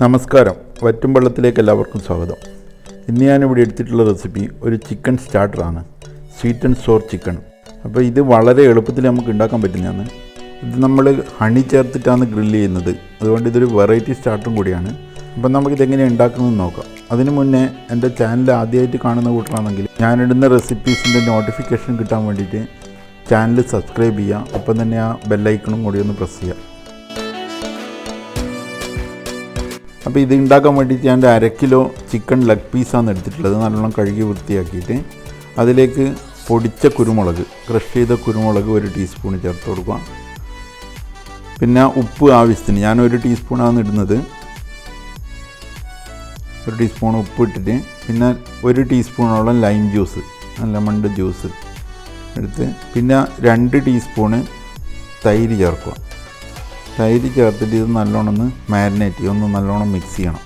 നമസ്കാരം, വറ്റുംവെള്ളത്തിലേക്ക് എല്ലാവർക്കും സ്വാഗതം. ഇന്ന് ഞാനിവിടെ എടുത്തിട്ടുള്ള റെസിപ്പി ഒരു ചിക്കൻ സ്റ്റാർട്ടറാണ്, സ്വീറ്റ് ആൻഡ് സോർ ചിക്കൻ. അപ്പോൾ ഇത് വളരെ എളുപ്പത്തിൽ നമുക്ക് ഉണ്ടാക്കാൻ പറ്റുന്നതാണ്. ഇത് നമ്മൾ ഹണി ചേർത്തിട്ടാണ് ഗ്രില്ല് ചെയ്യുന്നത്, അതുകൊണ്ട് ഇതൊരു വെറൈറ്റി സ്റ്റാർട്ടറും കൂടിയാണ്. അപ്പം നമുക്കിതെങ്ങനെ ഉണ്ടാക്കുന്നതെന്ന് നോക്കാം. അതിന് മുന്നേ എൻ്റെ ചാനൽ ആദ്യമായിട്ട് കാണുന്ന കൂട്ടറാണെങ്കിൽ ഞാനിടുന്ന റെസിപ്പീസിൻ്റെ നോട്ടിഫിക്കേഷൻ കിട്ടാൻ വേണ്ടിയിട്ട് ചാനൽ സബ്സ്ക്രൈബ് ചെയ്യുക, ഒപ്പം തന്നെ ആ ബെല്ലൈക്കണും കൂടി ഒന്ന് പ്രസ് ചെയ്യുക. അപ്പോൾ ഇത് ഉണ്ടാക്കാൻ വേണ്ടിയിട്ട് ഞാൻ 1/2 കിലോ ചിക്കൻ ലെഗ് പീസാണ് എടുത്തിട്ടുള്ളത്. നല്ലോണം കഴുകി വൃത്തിയാക്കിയിട്ട് അതിലേക്ക് പൊടിച്ച കുരുമുളക്, ക്രഷ് ചെയ്ത കുരുമുളക് 1 ടീസ്പൂൺ ചേർത്ത് കൊടുക്കുക. പിന്നെ ഉപ്പ് ആവശ്യത്തിന്, ഞാൻ 1 ടീസ്പൂണാണ് ഇടുന്നത്. 1 ടീസ്പൂൺ ഉപ്പ് ഇട്ടിട്ട് പിന്നെ 1 ടീസ്പൂണോളം ലൈം ജ്യൂസ്, ലെമണിൻ്റെ ജ്യൂസ് എടുത്ത് പിന്നെ 2 ടീസ്പൂണ് തൈര് ചേർക്കുക. തൈര് ചേർത്തിട്ട് ഇത് നല്ലോണം ഒന്ന് മാരിനേറ്റ് ചെയ്യുക, ഒന്ന് നല്ലോണം മിക്സ് ചെയ്യണം.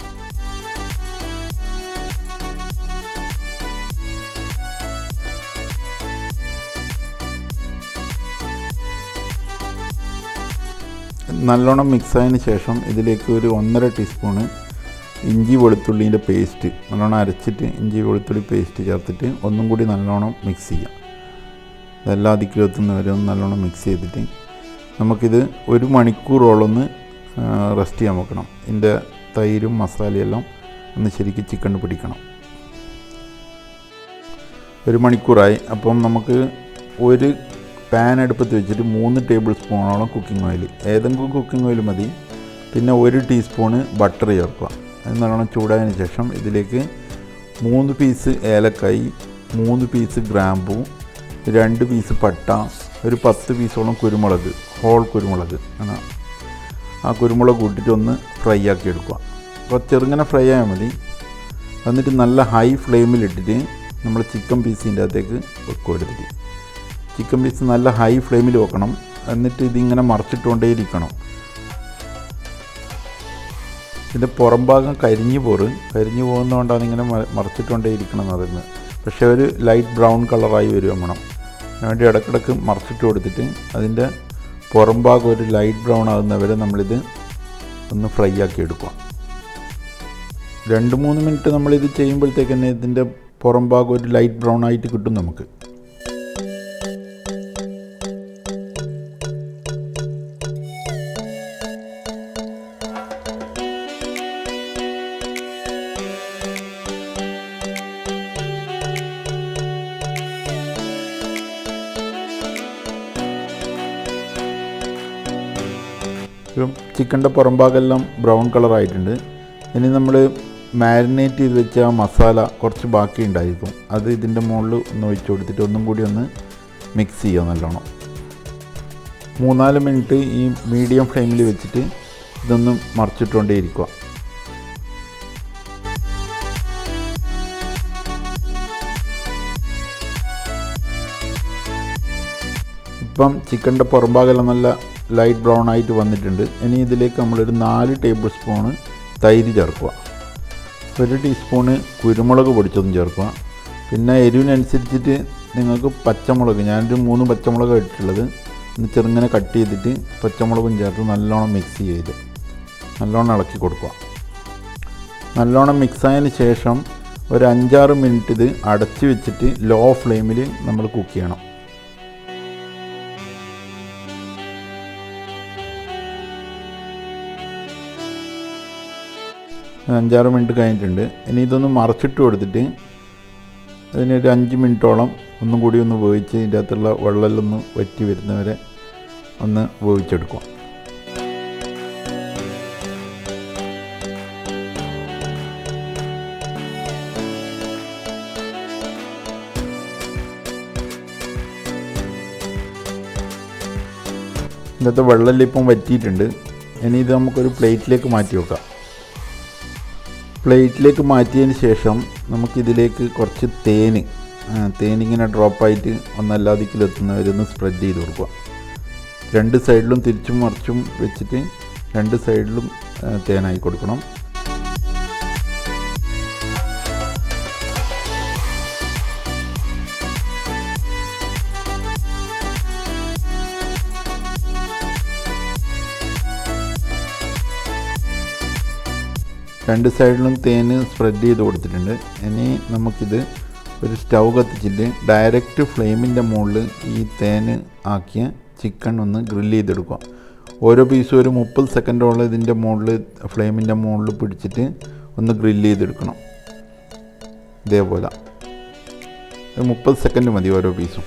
നല്ലോണം മിക്സായതിന് ശേഷം ഇതിലേക്ക് ഒരു 1.5 ടീസ്പൂണ് ഇഞ്ചി വെളുത്തുള്ളീൻ്റെ പേസ്റ്റ് നല്ലോണം അരച്ചിട്ട് ഇഞ്ചി വെളുത്തുള്ളി പേസ്റ്റ് ചേർത്തിട്ട് ഒന്നും കൂടി നല്ലോണം മിക്സ് ചെയ്യാം. ഇതെല്ലാം അതിക്കിലെത്തുന്ന വരെ ഒന്ന് നല്ലോണം മിക്സ് ചെയ്തിട്ട് നമുക്കിത് 1 മണിക്കൂറോളം റെസ്റ്റ് ചെയ്യാൻ വെക്കണം. ഇതിൻ്റെ തൈരും മസാലയെല്ലാം ഒന്ന് ശരിക്കും ചിക്കൻ പിടിക്കണം. 1 മണിക്കൂറായി. അപ്പം നമുക്ക് ഒരു പാൻ അടുപ്പത്ത് വെച്ചിട്ട് 3 ടേബിൾ സ്പൂണോളം കുക്കിംഗ് ഓയിൽ, ഏതെങ്കിലും കുക്കിംഗ് ഓയിൽ മതി. പിന്നെ 1 ടീസ്പൂണ് ബട്ടർ ചേർക്കുക. അത് നല്ലോണം ചൂടായതിന് ശേഷം ഇതിലേക്ക് 3 പീസ് ഏലക്കായി, 3 പീസ് ഗ്രാമ്പൂ, 2 പീസ് പട്ട, ഒരു 10 പീസോളം കുരുമുളക്, ഹോൾ കുരുമുളക് ആണ്. ആ കുരുമുളക് കൂട്ടിയിട്ട് ഒന്ന് ഫ്രൈ ആക്കി എടുക്കുക. അപ്പോൾ ചെറുങ്ങനെ ഫ്രൈ ആയാൽ മതി. എന്നിട്ട് നല്ല ഹൈ ഫ്ലെയിമിലിട്ടിട്ട് നമ്മൾ ചിക്കൻ പീസിൻ്റെ അകത്തേക്ക് വെക്കുക. എടുത്തിട്ട് ചിക്കൻ പീസ് നല്ല ഹൈ ഫ്ലെയിമിൽ വെക്കണം. എന്നിട്ട് ഇതിങ്ങനെ മറിച്ചിട്ടുകൊണ്ടേ ഇരിക്കണം. ഇതിൻ്റെ പുറം ഭാഗം കരിഞ്ഞു പോകുന്നതുകൊണ്ടാണ് ഇങ്ങനെ മറിച്ചിട്ടുകൊണ്ടേ ഇരിക്കണം എന്ന് പറയുന്നത്. പക്ഷേ ഒരു ലൈറ്റ് ബ്രൗൺ കളറായി വരും വേണം. അതിനുവേണ്ടി ഇടയ്ക്കിടയ്ക്ക് മറിച്ചിട്ട് കൊടുത്തിട്ട് അതിൻ്റെ പുറം ഭാഗം ഒരു ലൈറ്റ് ബ്രൗൺ ആകുന്നവരെ നമ്മളിത് ഒന്ന് ഫ്രൈ ആക്കി എടുക്കുക. 2-3 മിനിറ്റ് നമ്മളിത് ചെയ്യുമ്പോഴത്തേക്ക് തന്നെ ഇതിൻ്റെ പുറം ഭാഗം ഒരു ലൈറ്റ് ബ്രൗൺ ആയിട്ട് കിട്ടും നമുക്ക്. ചിക്കൻ്റെ പുറം ഭാഗമെല്ലാം ബ്രൗൺ കളറായിട്ടുണ്ട്. ഇനി നമ്മൾ മാരിനേറ്റ് ചെയ്ത് വെച്ച ആ മസാല കുറച്ച് ബാക്കി ഉണ്ടായിരിക്കും, അത് ഇതിൻ്റെ മുകളിൽ ഒന്ന് ഒഴിച്ച് കൊടുത്തിട്ട് ഒന്നും കൂടി ഒന്ന് മിക്സ് ചെയ്യുക നല്ലോണം. 3-4 മിനിറ്റ് ഈ മീഡിയം ഫ്ലെയിമിൽ വെച്ചിട്ട് ഇതൊന്ന് മറിച്ചിട്ടുകൊണ്ടേ ഇരിക്കുക. ഇപ്പം ചിക്കൻ്റെ പുറം ഭാഗമെല്ലാം നല്ല ലൈറ്റ് ബ്രൗൺ ആയിട്ട് വന്നിട്ടുണ്ട്. ഇനി ഇതിലേക്ക് നമ്മളൊരു 4 ടേബിൾ സ്പൂണ് തൈര് ചേർക്കുക. 1 ടീസ്പൂണ് കുരുമുളക് പൊടിച്ചതും ചേർക്കുക. പിന്നെ എരിവിനനുസരിച്ചിട്ട് നിങ്ങൾക്ക് പച്ചമുളക്, ഞാനൊരു 3 പച്ചമുളക് ഇട്ടിട്ടുള്ളത്, ഒന്ന് ചെറുങ്ങനെ കട്ട് ചെയ്തിട്ട് പച്ചമുളകും ചേർത്ത് നല്ലോണം മിക്സ് ചെയ്ത് നല്ലോണം ഇളക്കി കൊടുക്കുക. നല്ലോണം മിക്സായതിന് ശേഷം ഒരു 5-6 മിനിറ്റ് ഇത് അടച്ച് വെച്ചിട്ട് ലോ ഫ്ലെയിമിൽ നമ്മൾ കുക്ക് ചെയ്യണം. 5-6 മിനിറ്റ് കഴിഞ്ഞിട്ടുണ്ട്. ഇനി ഇതൊന്ന് മറച്ചിട്ട് കൊടുത്തിട്ട് അതിനൊരു 5 മിനിറ്റോളം ഒന്നും കൂടി ഒന്ന് വേവിച്ച് ഇതിൻ്റെ അകത്തുള്ള വെള്ളമെല്ലാം ഒന്ന് വറ്റി വരുന്നവരെ ഒന്ന് വേവിച്ചെടുക്കുക. ഇന്നത്തെ വെള്ളമെല്ലാം ഇപ്പം വറ്റിയിട്ടുണ്ട്. ഇനി ഇത് നമുക്കൊരു പ്ലേറ്റിലേക്ക് മാറ്റി വെക്കാം. പ്ലേറ്റിലേക്ക് മാറ്റിയതിന് ശേഷം നമുക്കിതിലേക്ക് കുറച്ച് തേനിങ്ങനെ ഡ്രോപ്പായിട്ട് ഒന്നല്ലാതിക്കിലെത്തുന്നവരൊന്ന് സ്പ്രെഡ് ചെയ്ത് കൊടുക്കുക. 2 സൈഡിലും തിരിച്ചും മറിച്ചും വെച്ചിട്ട് 2 സൈഡിലും തേനായി കൊടുക്കണം. രണ്ട് സൈഡിലും തേൻ സ്പ്രെഡ് ചെയ്ത് കൊടുത്തിട്ടുണ്ട്. ഇനി നമുക്കിത് ഒരു സ്റ്റൗ കത്തിച്ചിട്ട് ഡയറക്റ്റ് ഫ്ലെയിമിൻ്റെ മുകളിൽ ഈ തേൻ ആക്കിയ ചിക്കൻ ഒന്ന് ഗ്രില്ല് ചെയ്തെടുക്കുക. ഓരോ പീസും ഒരു 30 സെക്കൻഡോളം ഇതിൻ്റെ മുകളിൽ ഫ്ലെയിമിൻ്റെ മുകളിൽ പിടിച്ചിട്ട് ഒന്ന് ഗ്രില്ല് ചെയ്തെടുക്കണം. ഇതേപോലെ 30 സെക്കൻഡ് മതി ഓരോ പീസും.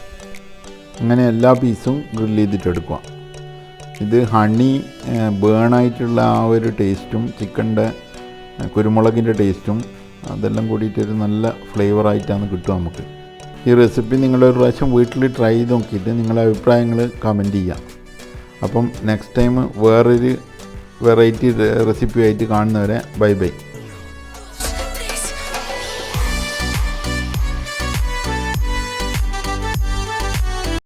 അങ്ങനെ എല്ലാ പീസും ഗ്രില്ല് ചെയ്തിട്ടെടുക്കുക. ഇത് ഹണി ബേണായിട്ടുള്ള ആ ഒരു ടേസ്റ്റും ചിക്കൻ്റെ കുരുമുളകിൻ്റെ ടേസ്റ്റും അതെല്ലാം കൂടിയിട്ടൊരു നല്ല ഫ്ലേവറായിട്ടാണ് കിട്ടുക നമുക്ക്. ഈ റെസിപ്പി നിങ്ങളൊരു പ്രാവശ്യം വീട്ടിൽ ട്രൈ ചെയ്ത് നോക്കിയിട്ട് നിങ്ങളുടെ അഭിപ്രായങ്ങൾ കമൻറ്റ് ചെയ്യുക. അപ്പം നെക്സ്റ്റ് ടൈം വേറൊരു വെറൈറ്റി റെസിപ്പി ആയിട്ട് കാണുന്നവരെ ബൈ ബൈ.